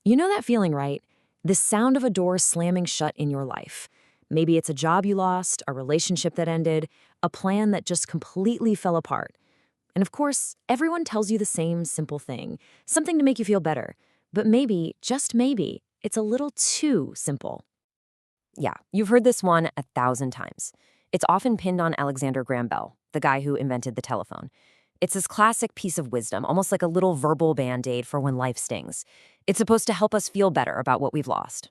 You know that feeling, right? The sound of a door slamming shut in your life. Maybe it's a job you lost, a relationship that ended, a plan that just completely fell apart. And of course, everyone tells you the same simple thing, something to make you feel better. But maybe, just maybe, it's a little too simple. Yeah, you've heard this one 1,000 times. It's often pinned on Alexander Graham Bell, the guy who invented the telephone. It's this classic piece of wisdom, almost like a little verbal band-aid for when life stings. It's supposed to help us feel better about what we've lost.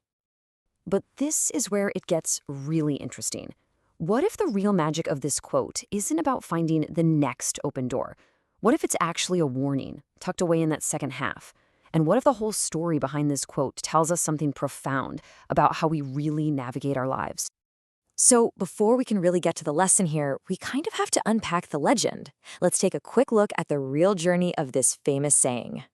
But this is where it gets really interesting. What if the real magic of this quote isn't about finding the next open door? What if it's actually a warning, tucked away in that second half? And what if the whole story behind this quote tells us something profound about how we really navigate our lives? So, before we can really get to the lesson here, we kind of have to unpack the legend. Let's take a quick look at the real journey of this famous saying.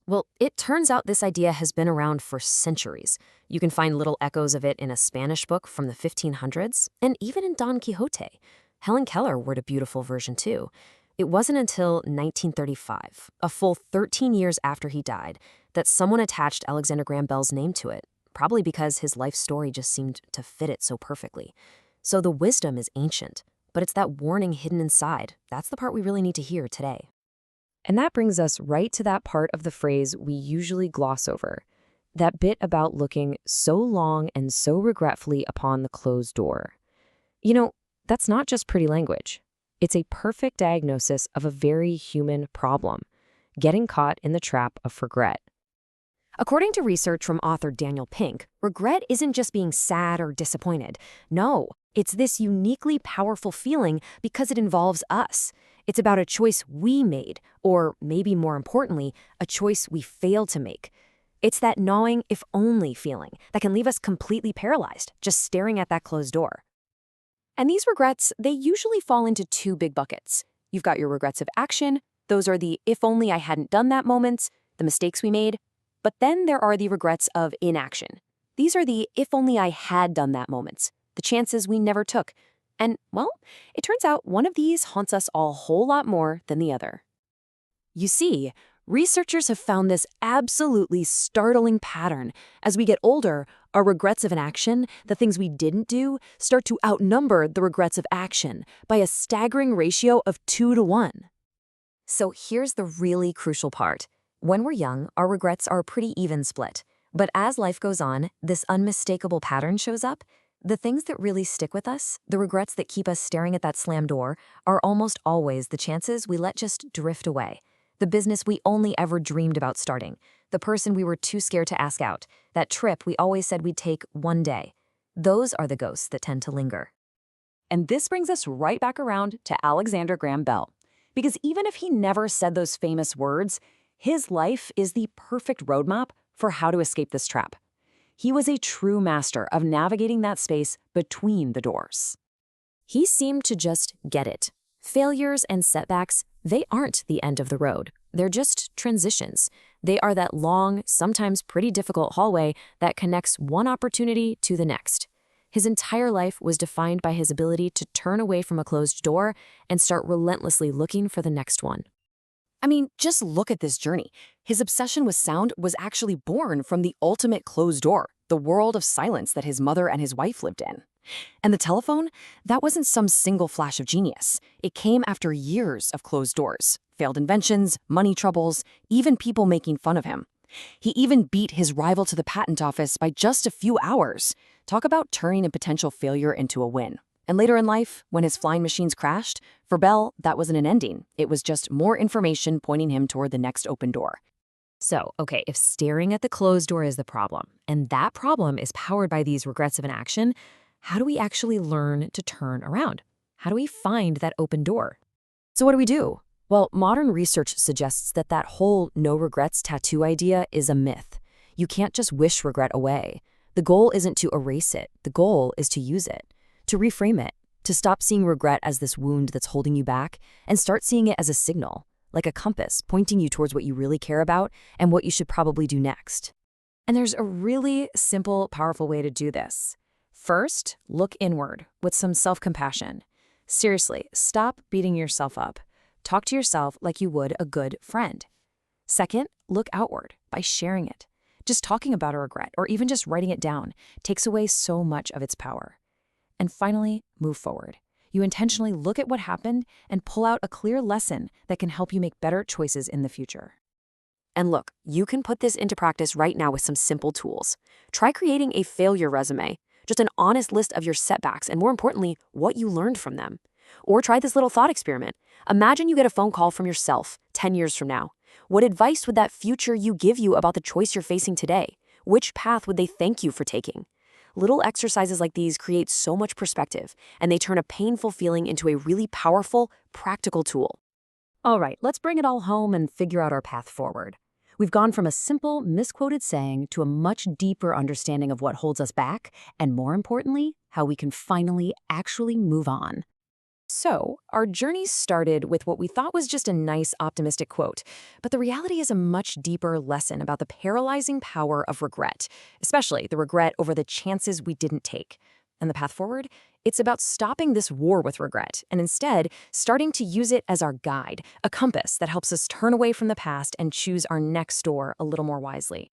Well, it turns out this idea has been around for centuries. You can find little echoes of it in a Spanish book from the 1500s, and even in Don Quixote. Helen Keller wrote a beautiful version too. It wasn't until 1935, a full 13 years after he died, that someone attached Alexander Graham Bell's name to it, probably because his life story just seemed to fit it so perfectly. So the wisdom is ancient, but it's that warning hidden inside. That's the part we really need to hear today. And that brings us right to that part of the phrase we usually gloss over, that bit about looking so long and so regretfully upon the closed door. You know, that's not just pretty language. It's a perfect diagnosis of a very human problem, getting caught in the trap of regret. According to research from author Daniel Pink, regret isn't just being sad or disappointed. No, it's this uniquely powerful feeling because it involves us. It's about a choice we made, or maybe more importantly, a choice we failed to make. It's that gnawing, if only feeling that can leave us completely paralyzed, just staring at that closed door. And these regrets, they usually fall into two big buckets. You've got your regrets of action. Those are the if only I hadn't done that moments, the mistakes we made. But then there are the regrets of inaction. These are the if only I had done that moments, the chances we never took. And, well, it turns out one of these haunts us a whole lot more than the other. You see, researchers have found this absolutely startling pattern. As we get older, our regrets of inaction, the things we didn't do, start to outnumber the regrets of action by a staggering ratio of 2 to 1. So here's the really crucial part. When we're young, our regrets are a pretty even split. But as life goes on, this unmistakable pattern shows up. The things that really stick with us, the regrets that keep us staring at that slammed door, are almost always the chances we let just drift away. The business we only ever dreamed about starting, the person we were too scared to ask out, that trip we always said we'd take one day. Those are the ghosts that tend to linger. And this brings us right back around to Alexander Graham Bell. Because even if he never said those famous words, his life is the perfect roadmap for how to escape this trap. He was a true master of navigating that space between the doors. He seemed to just get it. Failures and setbacks, they aren't the end of the road. They're just transitions. They are that long, sometimes pretty difficult hallway that connects one opportunity to the next. His entire life was defined by his ability to turn away from a closed door and start relentlessly looking for the next one. I mean, just look at this journey. His obsession with sound was actually born from the ultimate closed door, the world of silence that his mother and his wife lived in. And the telephone? That wasn't some single flash of genius. It came after years of closed doors, failed inventions, money troubles, even people making fun of him. He even beat his rival to the patent office by just a few hours. Talk about turning a potential failure into a win. And later in life, when his flying machines crashed, for Bell, that wasn't an ending. It was just more information pointing him toward the next open door. So, okay, if staring at the closed door is the problem, and that problem is powered by these regrets of inaction, how do we actually learn to turn around? How do we find that open door? So what do we do? Well, modern research suggests that that whole no regrets tattoo idea is a myth. You can't just wish regret away. The goal isn't to erase it. The goal is to use it, to reframe it, to stop seeing regret as this wound that's holding you back and start seeing it as a signal, like a compass pointing you towards what you really care about and what you should probably do next. And there's a really simple, powerful way to do this. First, look inward with some self-compassion. Seriously, stop beating yourself up. Talk to yourself like you would a good friend. Second, look outward by sharing it. Just talking about a regret, or even just writing it down, takes away so much of its power. And finally, move forward. You intentionally look at what happened and pull out a clear lesson that can help you make better choices in the future. And look, you can put this into practice right now with some simple tools. Try creating a failure resume, just an honest list of your setbacks and, more importantly, what you learned from them. Or try this little thought experiment. Imagine you get a phone call from yourself 10 years from now. What advice would that future you give you about the choice you're facing today? Which path would they thank you for taking? Little exercises like these create so much perspective, and they turn a painful feeling into a really powerful, practical tool. All right, let's bring it all home and figure out our path forward. We've gone from a simple, misquoted saying to a much deeper understanding of what holds us back, and more importantly, how we can finally actually move on. So, our journey started with what we thought was just a nice, optimistic quote, but the reality is a much deeper lesson about the paralyzing power of regret, especially the regret over the chances we didn't take. And the path forward? It's about stopping this war with regret and instead starting to use it as our guide, a compass that helps us turn away from the past and choose our next door a little more wisely.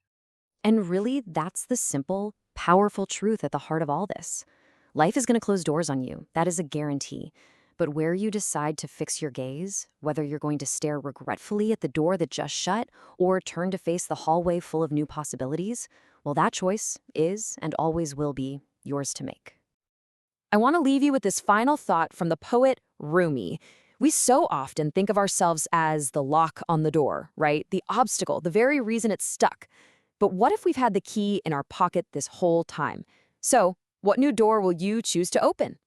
And really, that's the simple, powerful truth at the heart of all this. Life is going to close doors on you. That is a guarantee. But where you decide to fix your gaze, whether you're going to stare regretfully at the door that just shut or turn to face the hallway full of new possibilities, well, that choice is and always will be yours to make. I want to leave you with this final thought from the poet Rumi. We so often think of ourselves as the lock on the door, right? The obstacle, the very reason it's stuck. But what if we've had the key in our pocket this whole time? So, what new door will you choose to open?